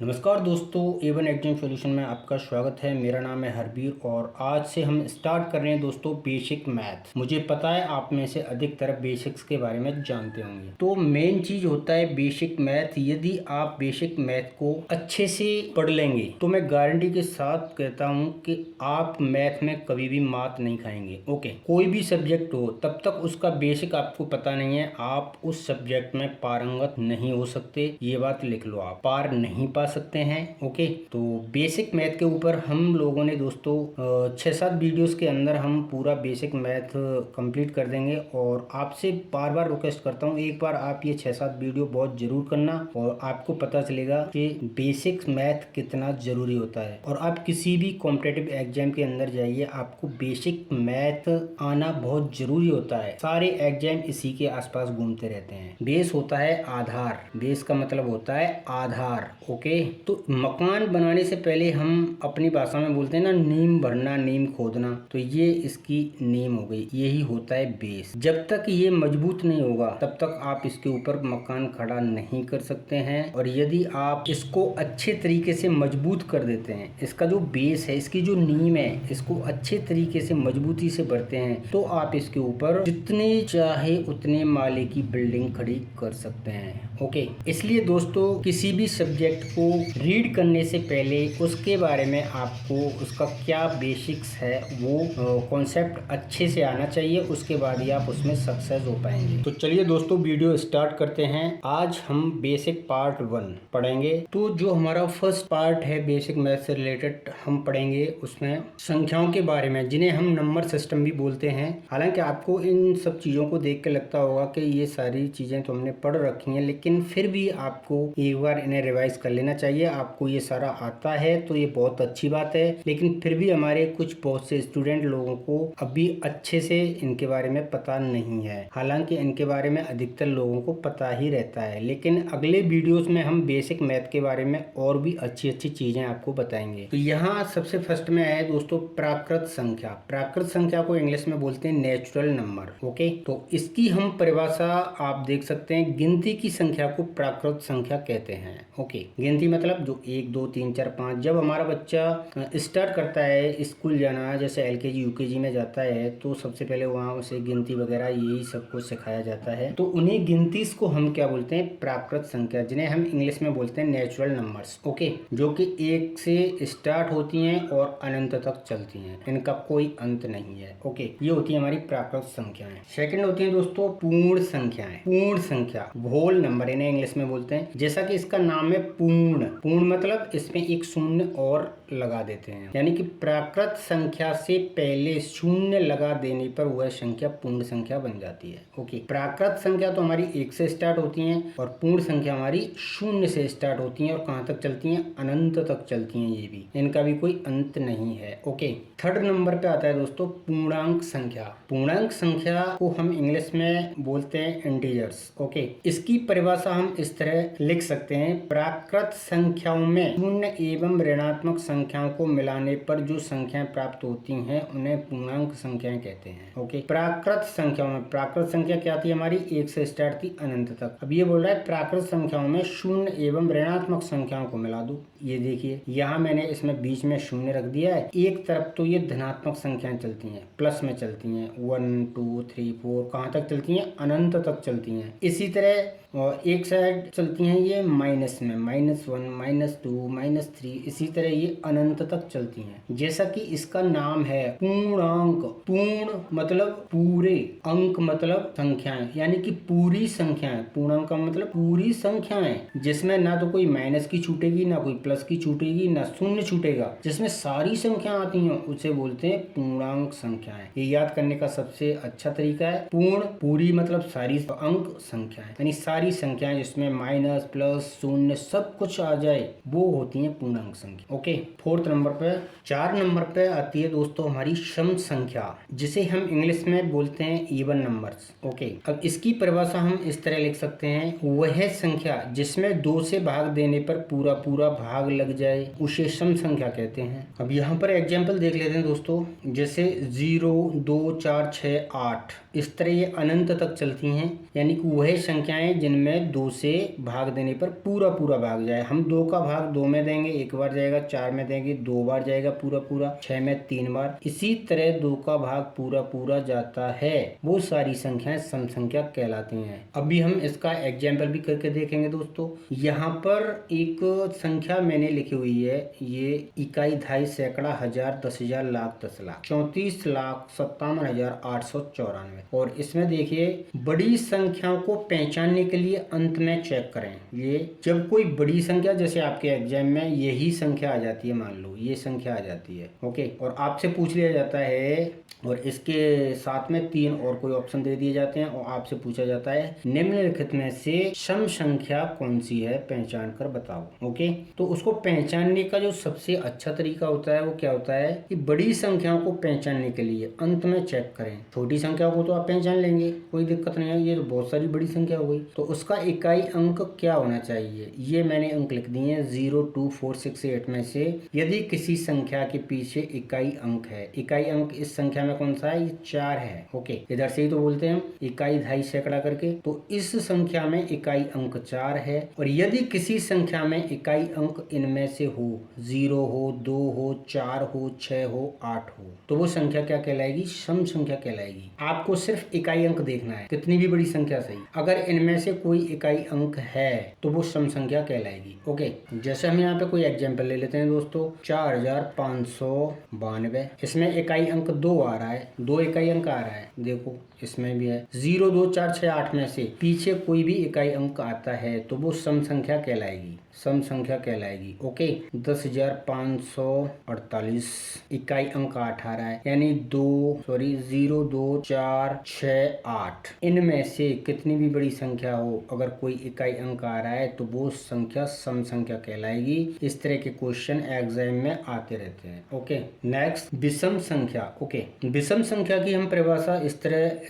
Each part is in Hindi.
नमस्कार दोस्तों, A1 एग्जाम सॉल्यूशन में आपका स्वागत है। मेरा नाम है हरबीर और आज से हम स्टार्ट कर रहे हैं दोस्तों बेसिक मैथ। मुझे पता है आप में से अधिकतर बेसिक्स के बारे में जानते होंगे। तो मेन चीज होता है बेसिक मैथ। यदि आप बेसिक मैथ को अच्छे से पढ़ लेंगे तो मैं गारंटी के साथ कहता हूँ कि आप मैथ में कभी भी मात नहीं खाएंगे। ओके, कोई भी सब्जेक्ट हो तब तक उसका बेसिक आपको पता नहीं है, आप उस सब्जेक्ट में पारंगत नहीं हो सकते। ये बात लिख लो, आप पार नहीं पा सकते हैं। ओके, तो बेसिक मैथ के ऊपर हम लोगों ने दोस्तों 6-7 वीडियोस के अंदर हम पूरा बेसिक मैथ कंप्लीट कर देंगे। और आपसे बार बार रिक्वेस्ट करता हूँ, एक बार आप ये 6-7 वीडियो बहुत जरूर करना और आपको पता चलेगा कि बेसिक मैथ कितना जरूरी होता है। और आप किसी भी कॉम्पिटेटिव एग्जाम के अंदर जाइए, आपको बेसिक मैथ आना बहुत जरूरी होता है। सारे एग्जाम इसी के आसपास घूमते रहते हैं। बेस होता है आधार, बेस का मतलब होता है आधार। ओके, तो मकान बनाने से पहले हम अपनी भाषा में बोलते हैं ना, नींव भरना, नींव खोदना। तो ये इसकी नींव हो गई, यही होता है बेस। जब तक ये मजबूत नहीं होगा तब तक आप इसके ऊपर मकान खड़ा नहीं कर सकते हैं। और यदि आप इसको अच्छे तरीके से मजबूत कर देते हैं, इसका जो बेस है, इसकी जो नींव है, इसको अच्छे तरीके से मजबूती से भरते हैं, तो आप इसके ऊपर जितने चाहे उतने माले की बिल्डिंग खड़ी कर सकते हैं। ओके, इसलिए दोस्तों किसी भी सब्जेक्ट को रीड करने से पहले उसके बारे में आपको उसका क्या बेसिक्स है वो कॉन्सेप्ट अच्छे से आना चाहिए। उसके बाद ही आप उसमें सक्सेस हो पाएंगे। तो चलिए दोस्तों वीडियो स्टार्ट करते हैं। आज हम बेसिक पार्ट 1 पढ़ेंगे। तो जो हमारा फर्स्ट पार्ट है बेसिक मैथ से रिलेटेड, हम पढ़ेंगे उसमें संख्याओं के बारे में, जिन्हें हम नंबर सिस्टम भी बोलते हैं। हालांकि आपको इन सब चीज़ों को देख के लगता होगा कि ये सारी चीज़ें तो हमने पढ़ रखी हैं, लेकिन फिर भी आपको एक बार इन्हें रिवाइज कर लेना चाहिए। आपको ये सारा आता है तो ये बहुत अच्छी बात है, लेकिन फिर भी हमारे कुछ बहुत से स्टूडेंट लोगों को अभी अच्छे से इनके बारे में पता नहीं है। हालांकि इनके बारे में अधिकतर लोगों को पता ही रहता है, लेकिन अगले वीडियोस में हम बेसिक मैथ के बारे में और भी अच्छी अच्छी चीजें आपको बताएंगे। तो यहाँ सबसे फर्स्ट में है दोस्तों प्राकृत संख्या। प्राकृत संख्या को इंग्लिश में बोलते हैं नेचुरल नंबर। ओके, तो इसकी हम परिभाषा आप देख सकते हैं, गिनती की संख्या को प्राकृत संख्या कहते हैं। ओके, गिनती मतलब जो 1 2 3 4 5, जब हमारा बच्चा स्टार्ट करता है स्कूल जाना, जैसे LKG UKG में जाता है, तो सबसे पहले वहाँ उसे गिनती वगैरह यही सब कुछ सिखाया जाता है। तो उन्हीं गिनती को हम क्या बोलते हैं, प्राकृत संख्या, जिन्हें हम इंग्लिश में बोलते हैं नेचुरल नंबर्स। ओके, जो कि 1 से स्टार्ट होती हैं और अनंत तक चलती हैं, इनका कोई अंत नहीं है। ओके, ये होती है हमारी प्राकृत संख्याएं। सेकंड होती है दोस्तों पूर्ण संख्याएं। पूर्ण संख्या, होल नंबर इन्हें इंग्लिश में बोलते हैं। जैसा कि इसका नाम है पूर्ण, पूर्ण मतलब इसमें एक शून्य और लगा देते हैं, यानी कि प्राकृत संख्या से पहले शून्य लगा देने पर वह संख्या पूर्ण संख्या बन जाती है। ओके, प्राकृत संख्या तो हमारी 1 से स्टार्ट होती है और पूर्ण संख्या हमारी 0 से स्टार्ट होती है और कहाँ तक चलती हैं, अनंत तक चलती हैं। ये भी, इनका भी कोई अंत नहीं है। ओके, थर्ड नंबर पे आता है दोस्तों पूर्णांक संख्या। पूर्णांक संख्या को हम इंग्लिश में बोलते हैं इंटीजर्स। ओके, इसकी परिभाषा हम इस तरह लिख सकते हैं, प्राकृत संख्याओं में शून्य एवं ऋणात्मक संख्याओं को मिलाने पर जो संख्याएं प्राप्त होती हैं उन्हें पूर्णांक संख्याएं कहते हैं। ओके, प्राकृत संख्याओं में, प्राकृत संख्या क्या थी हमारी, 1 से स्टार्ट थी अनंत तक। अब ये बोल रहा है प्राकृत संख्याओं में शून्य एवं ऋणात्मक संख्याओं को मिला दो। ये देखिए, यहाँ मैंने इसमें बीच में शून्य रख दिया है। एक तरफ तो ये धनात्मक संख्याएं चलती हैं, प्लस में चलती हैं, 1 2 3 4, कहाँ तक चलती हैं, अनंत तक चलती हैं। इसी तरह और एक साइड चलती हैं ये माइनस में, -1 -2 -3, इसी तरह ये अनंत तक चलती हैं। जैसा कि इसका नाम है पूर्णांक। पूर्ण मतलब पूरे, अंक मतलब संख्याएं, यानी कि पूरी संख्याएं। पूर्णांक का मतलब पूरी संख्याएं, जिसमें ना तो कोई माइनस की छूटेगी, ना कोई प्लस की छूटेगी, ना शून्य छूटेगा, जिसमें सारी संख्या आती हैं, उसे बोलते हैं पूर्णांक संख्याएं। ये याद करने का सबसे अच्छा तरीका है। पूर्ण, पूरी मतलब सारी, अंक संख्याएं यानी सारी संख्याएं जिसमें माइनस प्लस शून्य सब कुछ आ जाए, वो होती हैं पूर्णांक संख्या। ओके, फोर्थ नंबर पे, 4 नंबर पे आती है दोस्तों हमारी सम संख्या, जिसे हम इंग्लिश में बोलते हैं इवन नंबर्स। ओके, अब इसकी परिभाषा हम इस तरह लिख सकते हैं, वह संख्या जिसमें 2 से भाग देने पर पूरा पूरा भाग लग जाए उसे सम संख्या कहते हैं। अब यहाँ पर एग्जाम्पल देख लेते हैं दोस्तों, जैसे 0 2 4 6 8, इस तरह ये अनंत तक चलती हैं, यानी कि वह संख्याएं इनमें 2 से भाग देने पर पूरा पूरा भाग जाए। हम 2 का भाग 2 में देंगे, 1 बार जाएगा, 4 में देंगे 2 बार जाएगा पूरा पूरा, 6 में 3 बार। इसी तरह 2 का भाग पूरा पूरा जाता है, वो सारी संख्याएं सम संख्या कहलाती हैं। अभी हम इसका एग्जाम्पल भी करके देखेंगे दोस्तों। यहाँ पर एक संख्या मैंने लिखी हुई है, ये इकाई, दहाई, सैकड़ा, हजार, 10,000, लाख, 10 लाख, 34,57,894। और इसमें देखिए बड़ी संख्याओं को पहचानने के लिए अंत में चेक करें। ये जब कोई बड़ी संख्या, जैसे आपके एग्जाम में यही संख्या आ जाती है, मान लो ये संख्या आ जाती है, ओके, और आपसे पूछ लिया जाता है और इसके साथ में 3 और कोई ऑप्शन दे दिए जाते हैं और आपसे पूछा जाता है निम्नलिखित में से सम संख्या कौन सी है, पहचान कर बताओ। ओके, तो उसको पहचानने का जो सबसे अच्छा तरीका होता है वो क्या होता है कि बड़ी संख्याओं को पहचानने के लिए अंत में चेक करें। छोटी संख्याओं को तो आप पहचान लेंगे, कोई दिक्कत नहीं है, ये तो बहुत सारी बड़ी संख्या हो गई, तो उसका इकाई अंक क्या होना चाहिए, ये मैंने अंक लिख दिए हैं 0, 2, 4, 6, 8 में से यदि किसी संख्या के पीछे इकाई अंक है। इकाई अंक इस संख्या में कौन सा है, ये 4 है। ओके, इधर से ही तो बोलते हैं हम इकाई, दहाई, सैकड़ा करके, तो इस संख्या में इकाई अंक 4 है। और यदि किसी संख्या में इकाई अंक इनमें से हो, 0 हो, 2 हो, 4 हो, 6 हो, 8 हो, तो वो संख्या क्या कहलाएगी, सम संख्या कहलाएगी। आपको सिर्फ इकाई अंक देखना है, कितनी भी बड़ी संख्या सही, अगर इनमें से कोई इकाई अंक है तो वो सम संख्या कहलाएगी। ओके, जैसे हम यहाँ पे कोई एग्जाम्पल ले लेते हैं दोस्तों, 4,592, इसमें इकाई अंक 2 आ रहा है, 2 इकाई अंक आ रहा है, देखो इसमें भी है। 0, 2, 4, 6, 8 में से पीछे कोई भी इकाई अंक आता है तो वो सम संख्या कहलाएगी, सम संख्या कहलाएगी। ओके, 10,548 इकाई अंक 8 आ रहा है, यानी 0, 2, 4, 6, 8 इनमें से कितनी भी बड़ी संख्या हो, अगर कोई इकाई अंक आ रहा है तो वो संख्या सम संख्या कहलाएगी। इस तरह के क्वेश्चन एग्जाम में आते रहते हैं। ओके, नेक्स्ट विषम संख्या। ओके, विषम संख्या की हम परिभाषा इस तरह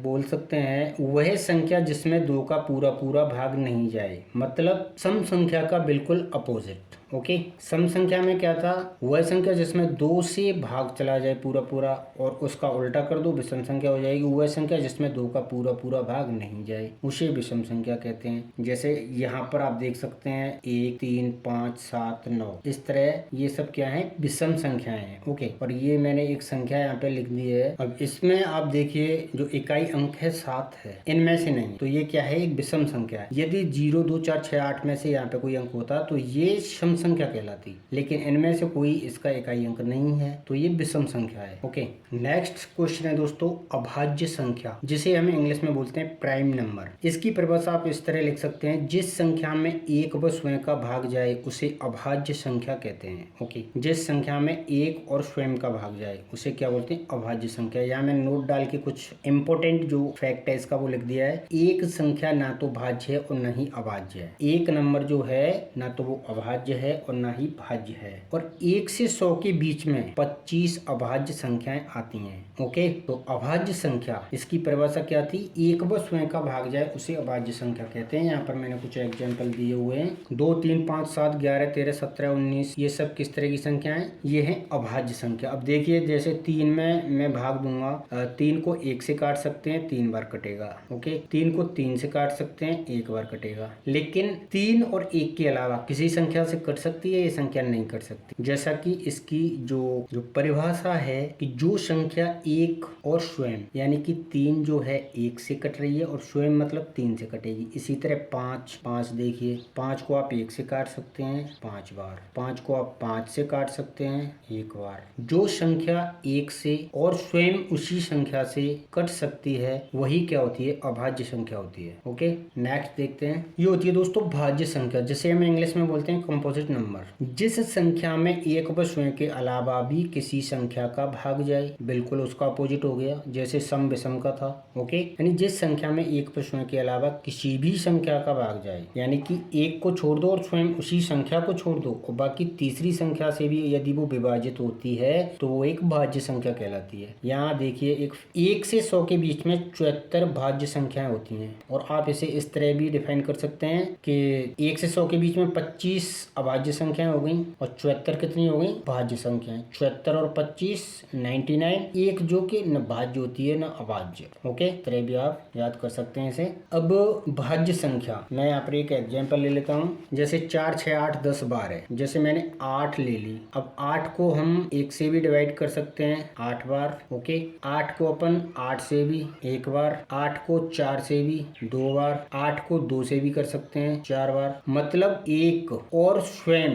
बोल सकते हैं, वह संख्या जिसमें 2 का पूरा पूरा भाग नहीं जाए, मतलब सम संख्या का बिल्कुल अपोजिट। ओके, सम संख्या में क्या था, वह संख्या जिसमें 2 से भाग चला जाए पूरा पूरा और उसका उल्टा कर दो, विषम संख्या हो जाएगी। वह संख्या जिसमें 2 का पूरा पूरा भाग नहीं जाए उसे विषम संख्या कहते हैं। जैसे यहाँ पर आप देख सकते हैं 1, 3, 5, 7, 9, इस तरह ये सब क्या है, विषम संख्याएं हैं। ओके, और ये मैंने एक संख्या यहाँ पे लिख दी है। अब इसमें आप देखिए जो इकाई अंक है 7 है, इनमें से नहीं, तो ये क्या है, एक विषम संख्या है। यदि 0, 2, 4, 6, 8 में से यहाँ पे कोई अंक होता तो ये सम संख्या कहलाती, लेकिन इनमें से कोई इसका इकाई अंक नहीं है तो ये विषम संख्या है। ओके, नेक्स्ट क्वेश्चन है दोस्तों अभाज्य संख्या, जिसे हम इंग्लिश में बोलते हैं प्राइम नंबर। इसकी परिभाषा आप इस तरह लिख सकते हैं, जिस संख्या में एक व स्वयं का भाग जाए उसे अभाज्य संख्या कहते हैं। ओके, जिस संख्या में एक और स्वयं का भाग जाए उसे क्या बोलते हैं, अभाज्य संख्या। यहाँ मैं नोट डाल के कुछ इंपोर्टेंट जो फैक्ट है इसका वो लिख दिया है। एक संख्या ना तो भाज्य है और न ही अभाज्य है। एक नंबर जो है ना तो वो अभाज्य है और ना ही भाज्य है। और 1 से 100 के बीच में 25 अभाज्य संख्याएं आती हैं। ओके, तो अभाज्य संख्या इसकी परिभाषा क्या थी, एक व स्वयं का भाग जाए उसे अभाज्य संख्या कहते हैं। यहाँ पर मैंने कुछ एग्जाम्पल दिए हुए हैं, 2, 3, 5, 7, 11, 13, 17, 19, ये सब किस तरह की संख्या है, ये है अभाज्य संख्या। अब देखिए जैसे 3 में मैं भाग दूंगा, 3 को 1 से काट सकते हैं, 3 बार कटेगा। ओके, 3 को 3 से काट सकते हैं, 1 बार कटेगा। लेकिन 3 और 1 के अलावा किसी संख्या से कट सकती है, ये संख्या नहीं कट सकती। जैसा कि इसकी जो परिभाषा है कि जो संख्या 1 और स्वयं, यानी कि 3 जो है 1 से कट रही है और स्वयं मतलब 3 से कटेगी। इसी तरह 5 देखिए, 5 को आप 1 से काट सकते हैं 5 बार, 5 को आप 5 से काट सकते हैं 1 बार। जो संख्या 1 से और स्वयं उसी संख्या से कट सकती है वही क्या होती है, अभाज्य संख्या होती है। ओके, नेक्स्ट देखते हैं, ये होती है दोस्तों भाज्य संख्या, जिसे हम इंग्लिश में बोलते हैं कंपोजिट नंबर। जिस संख्या में एक व स्वयं के अलावा भी किसी संख्या का भाग जाए, बिल्कुल उसका अपोजिट हो गया, जैसे सम विषम का था। ओके, यानी जिस संख्या में एक व स्वयं के अलावा किसी भी संख्या का भाग जाए, यानी कि 1 को छोड़ दो और स्वयं उसी संख्या को छोड़ दो और बाकी तीसरी संख्या से भी यदि वो विभाजित होती है तो वो एक भाज्य संख्या कहलाती है। यहाँ देखिए 1 से 100 के बीच में 74 भाज्य संख्याएं होती हैं और आप इसे इस तरह भी डिफाइन कर सकते हैं कि 1 से 100 के बीच में 25 अभाज्य अभाज्य संख्याएं हो गई और 74 कितनी हो गई? भाज्य संख्याएं। 74 और 25 99, एक जो कि न भाज्य होती है न अभाज्य। ओके, तरह भी आप याद कर सकते हैं इसे। अब भाज्य संख्या, मैं यहाँ पर एक एग्जाम्पल ले लेता हूँ। जैसे 4 6 8 10 12, जैसे मैंने 8 ले ली। अब 8 को हम 1 से भी डिवाइड कर सकते हैं 8 बार। ओके, 8 को अपन 8 से भी 1 बार, 8 को 4 से भी 2 बार, 8 को 2 से भी कर सकते हैं 4 बार। मतलब एक और स्वयं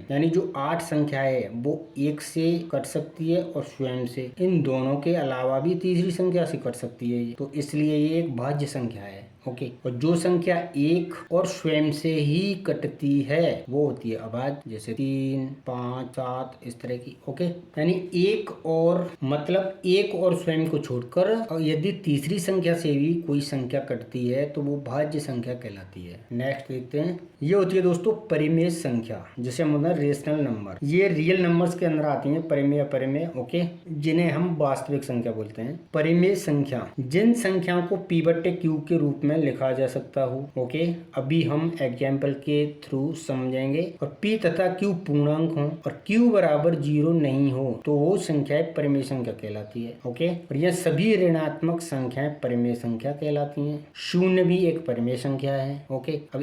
यानी जो 8 संख्या है वो 1 से कट सकती है और स्वयं से, इन दोनों के अलावा भी तीसरी संख्या से कट सकती है। तो इसलिए ये एक भाज्य संख्या है। ओके, और जो संख्या एक और स्वयं से ही कटती है वो होती है अभाज्य, जैसे 3 5 7 इस तरह की। ओके, यानी एक और मतलब एक और स्वयं को छोड़कर और यदि तीसरी संख्या से भी कोई संख्या कटती है तो वो भाज्य संख्या कहलाती है। नेक्स्ट देखते हैं, ये होती है दोस्तों परिमेय संख्या, जिसे हम बोलते हैं रेशनल नंबर। ये रियल नंबर्स के अंदर आती हैं, परिमेय अपरिमेय। ओके, जिन्हें हम वास्तविक संख्या बोलते हैं। परिमेय संख्या जिन संख्याओं को p/q के रूप में लिखा जा सकता हो। ओके, अभी हम एग्जाम्पल के थ्रू समझेंगे। और p तथा q पूर्णांक हो और q बराबर 0 नहीं हो तो वो संख्याएं परिमेय संख्या कहलाती है। ओके, और यह सभी ऋणात्मक संख्याएं परिमेय संख्या कहलाती हैं। शून्य भी एक परिमेय संख्या है। ओके, अब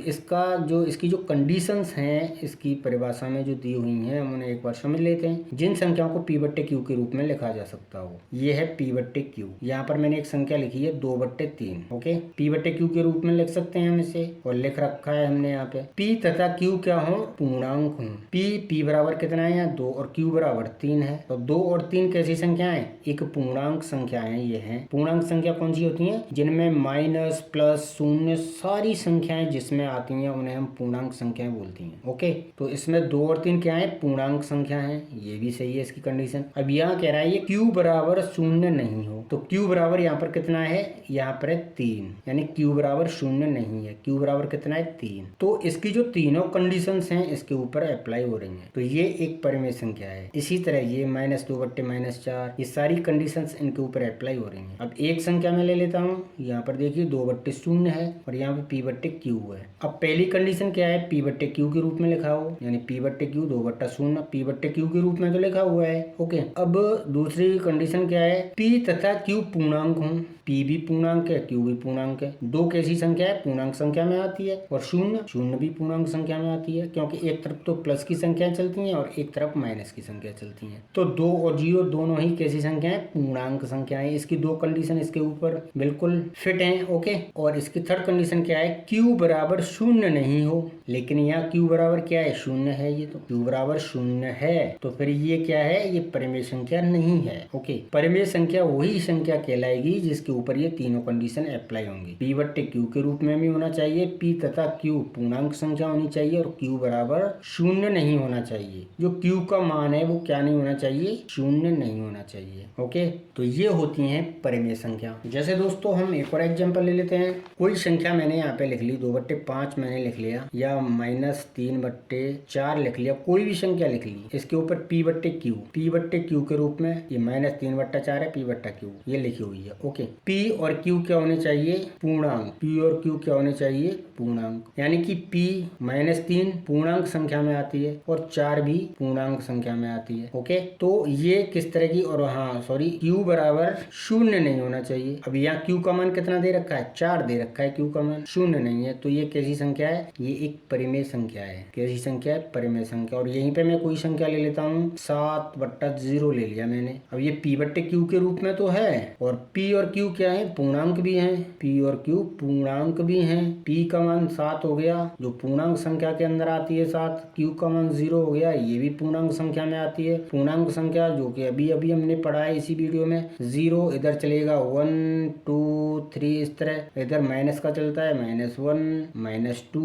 इसकी जो कंडीशंस हैं, इसकी परिभाषा में जो दी हुई हैं, हम उन्हें एक बार समझ लेते हैं। जिन संख्याओं को p/q के रूप में लिखा जा सकता हो, ये है p/q। यहाँ पर मैंने एक संख्या लिखी है 2/3। ओके, p/q के रूप में लिख सकते हैं हम इसे, और लिख रखा है हमने यहाँ पे। p तथा q क्या हो? पूर्णांक हो। p बराबर कितना है यहाँ? 2 और q बराबर 3 है। तो 2 और 3 कैसी संख्या है? एक पूर्णांक संख्या है। ये है पूर्णांक संख्या कौन सी होती है? जिनमें माइनस प्लस शून्य सारी संख्याएं जिसमें आती हैं उन्हें हम पूर्णांक संख्याएं बोलती हैं। ओके, तो इसमें 2 और 3 क्या है? पूर्णांक संख्या है। ये भी सही है इसकी कंडीशन। अब यहाँ कह रहा है ये q बराबर 0 नहीं हो, तो q बराबर यहाँ पर कितना है? यहाँ पर है 3, यानी q बराबर 0 नहीं है। q बराबर कितना है? 3। तो इसकी जो तीनों कंडीशंस हैं इसके ऊपर अप्लाई हो रही हैं, तो ये एक परिमेय संख्या है। इसी तरह ये -2/-4, ये सारी कंडीशंस इनके ऊपर अप्लाई हो रही हैं। अब एक संख्या में ले लेता हूँ। यहाँ पर देखिए 2/0 है और यहाँ पे p/q है। अब पहली कंडीशन क्या है? p/q के रूप में लिखा हो, यानी p/q 2/0 p/q के रूप में तो लिखा हुआ है। ओके, अब दूसरी कंडीशन क्या है? p तथा q पूर्णांक हो। p भी पूर्णांक है, q भी पूर्णांक है। 2 कैसी संख्या है? पूर्णांक संख्या में आती है। और 0 भी पूर्णांक संख्या में आती है, क्योंकि एक तरफ तो प्लस की संख्याएं चलती हैं और एक तरफ माइनस की संख्या चलती हैं। तो 2 और 0 दोनों ही कैसी संख्या है? पूर्णांक संख्याएं। इसकी 2 कंडीशन इसके ऊपर बिल्कुल फिट हैं। ओके, और इसकी थर्ड कंडीशन क्या है? q बराबर 0 नहीं हो, लेकिन यहाँ q बराबर क्या है? 0 है। ये तो q बराबर 0 है, तो फिर ये क्या है? ये परिमेय संख्या नहीं है। ओके, परिमेय संख्या वही संख्या कहलाएगी जिसके ऊपर ये तीनों कंडीशन अप्लाई होंगी। p/q के रूप में भी होना चाहिए, p तथा q पूर्णांक संख्या होनी चाहिए और q बराबर 0 नहीं होना चाहिए। जो q का मान है वो क्या नहीं होना चाहिए? 0 नहीं होना चाहिए। ओके, तो ये होती हैं परिमेय संख्या। जैसे दोस्तों हम एक और एग्जांपल ले लेते हैं। कोई संख्या मैंने यहाँ पे लिख ली, 2/5 मैंने लिख लिया, या -3/4 लिख लिया, कोई भी संख्या लिख ली। इसके ऊपर p/q के रूप में ये -3/4 है, p/q ये लिखी हुई है। ओके, p और q क्या होने चाहिए? पूर्णांक। p और q क्या होने चाहिए? पूर्णांक। यानी कि p -3 पूर्णांक संख्या में आती है और 4 भी पूर्णांक संख्या में आती है। ओके, तो ये किस तरह की, और हाँ सॉरी, q बराबर 0 नहीं होना चाहिए। अब यहाँ q का मान कितना दे रखा है? 4 दे रखा है, q का मान 0 नहीं है, तो ये कैसी संख्या है? ये एक परिमेय संख्या है। कैसी संख्या है? परिमेय संख्या। और यहीं पे मैं कोई संख्या ले लेता हूँ, 7/0 ले लिया मैंने। अब ये p/q के रूप में तो है, और p और q क्या है? पूर्णांक भी हैं। p और q पूर्णांक भी हैं। p का मान 7 हो गया, जो पूर्णांक संख्या के अंदर आती है 7। q का मान 0 हो गया, ये भी पूर्णांक संख्या में आती है। पूर्णांक संख्या जो कि अभी अभी हमने पढ़ा है इसी वीडियो में, 0 इधर चलेगा, 1 2 3 इस तरह, इधर माइनस का चलता है, -1 -2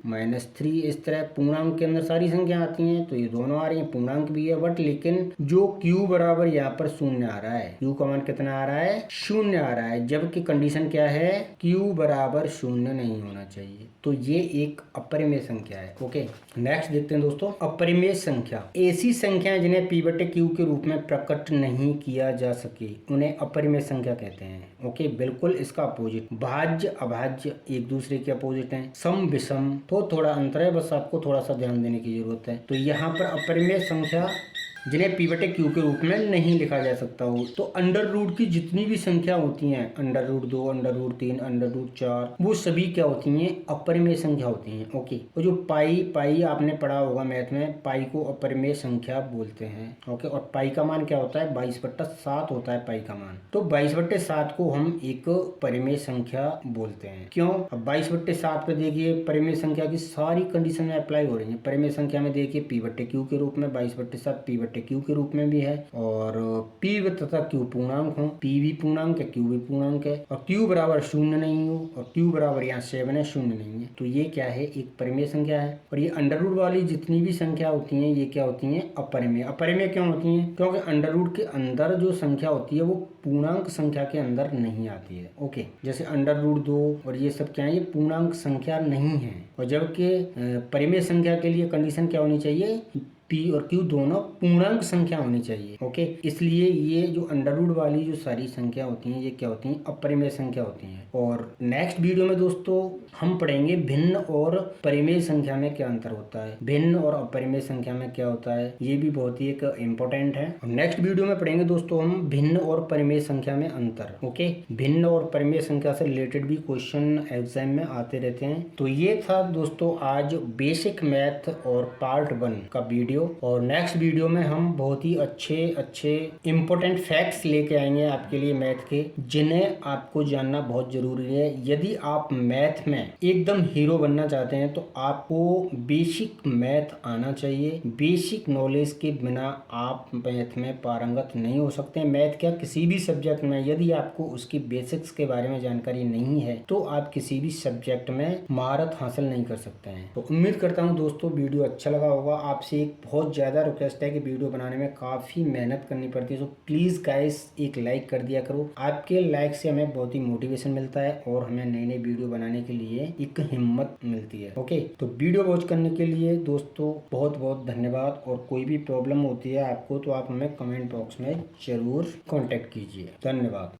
-3, इस तरह पूर्णांक के अंदर सारी संख्या आती हैं। तो ये दोनों आ रही हैं, पूर्णांक भी है, बट लेकिन जो q बराबर यहाँ पर 0 आ रहा है, q का मान कितना आ रहा है? 0 आ रहा है, जबकि कंडीशन क्या है? q बराबर 0 नहीं होना चाहिए। तो ये एक अपरिमेय संख्या है। ओके, नेक्स्ट देखते हैं दोस्तों, अपरिमेय संख्या ऐसी संख्याएं जिन्हें p बटे q के रूप में प्रकट नहीं किया जा सके उन्हें अपरिमेय संख्या कहते हैं। ओके, बिल्कुल इसका अपोजिट, भाज्य अभाज्य एक दूसरे के अपोजिट हैं, सम विषम तो थोड़ा अंतर है, बस आपको थोड़ा सा ध्यान देने की जरूरत है। तो यहाँ पर अपरिमेय संख्या जिन्हें p बटे q के रूप में नहीं लिखा जा सकता हो, तो अंडर रूट की जितनी भी संख्या होती हैं, under root 2, under root 3, under root 4, वो सभी क्या होती हैं, अपरिमेय संख्या होती हैं। ओके, और जो पाई आपने पढ़ा होगा मैथ में, पाई को अपरिमेय संख्या बोलते हैं। ओके, और पाई का मान क्या होता है, 22/7 होता है पाई का मान। तो 22/7 को हम एक परिमेय संख्या बोलते हैं। क्यों? अब 22/7 पे देखिए परिमेय संख्या की सारी कंडीशन अप्लाई हो रही है। परिमेय संख्या में देखिए p बटे q के रूप में, 22/7 p बटे q के रूप में भी है, और p तथा q पूर्णांक हो, p भी पूर्णांक है, q भी पूर्णांक है, और q बराबर 0 नहीं हो, और q बराबर यहाँ 7 है, 0 नहीं है। तो ये क्या है, एक परिमेय संख्या है। और ये अंडर रूट वाली जितनी भी संख्या होती हैं, ये क्या होती हैं, अपरिमेय। अपरिमेय क्यों होती हैं? क्योंकि अंडर रूट के अंदर जो संख्या होती है वो पूर्णांक संख्या के अंदर नहीं आती है। ओके, जैसे अंडर रूट 2 और ये सब क्या है, ये पूर्णांक संख्या नहीं है। और जबकि परिमेय संख्या के लिए कंडीशन क्या होनी चाहिए, p और q दोनों पूर्णांक संख्या होनी चाहिए। ओके, इसलिए ये जो अंडर रूट वाली जो सारी संख्या होती हैं, ये क्या होती हैं, अपरिमेय संख्या होती हैं। और नेक्स्ट वीडियो में दोस्तों हम पढ़ेंगे भिन्न और परिमेय संख्या में क्या अंतर होता है, भिन्न और अपरिमेय संख्या में क्या होता है, ये भी बहुत ही एक इम्पोर्टेंट है। और नेक्स्ट वीडियो में पढ़ेंगे दोस्तों हम भिन्न और परिमेय संख्या में अंतर। ओके, भिन्न और परिमेय संख्या से रिलेटेड भी क्वेश्चन एग्जाम में आते रहते हैं। तो ये था दोस्तों आज बेसिक मैथ और पार्ट 1 का वीडियो। और नेक्स्ट वीडियो में हम बहुत ही अच्छे इंपॉर्टेंट फैक्ट्स लेके आएंगे आपके लिए मैथ के, जिन्हें आपको जानना बहुत जरूरी है। यदि आप मैथ में एकदम हीरो बनना चाहते हैं तो आपको बेसिक मैथ आना चाहिए। बेसिक नॉलेज के बिना आप मैथ में पारंगत नहीं हो सकते। मैथ क्या, किसी भी सब्जेक्ट में यदि आपको उसकी बेसिक्स के बारे में जानकारी नहीं है तो आप किसी भी सब्जेक्ट में महारत हासिल नहीं कर सकते हैं। तो उम्मीद करता हूँ दोस्तों वीडियो अच्छा लगा होगा। आपसे एक बहुत ज़्यादा रिक्वेस्ट है कि वीडियो बनाने में काफ़ी मेहनत करनी पड़ती है, तो प्लीज़ गाइस एक लाइक कर दिया करो। आपके लाइक से हमें बहुत ही मोटिवेशन मिलता है और हमें नई नई वीडियो बनाने के लिए एक हिम्मत मिलती है। ओके, तो वीडियो वॉच करने के लिए दोस्तों बहुत बहुत धन्यवाद। और कोई भी प्रॉब्लम होती है आपको तो आप हमें कमेंट बॉक्स में जरूर कॉन्टेक्ट कीजिए। धन्यवाद।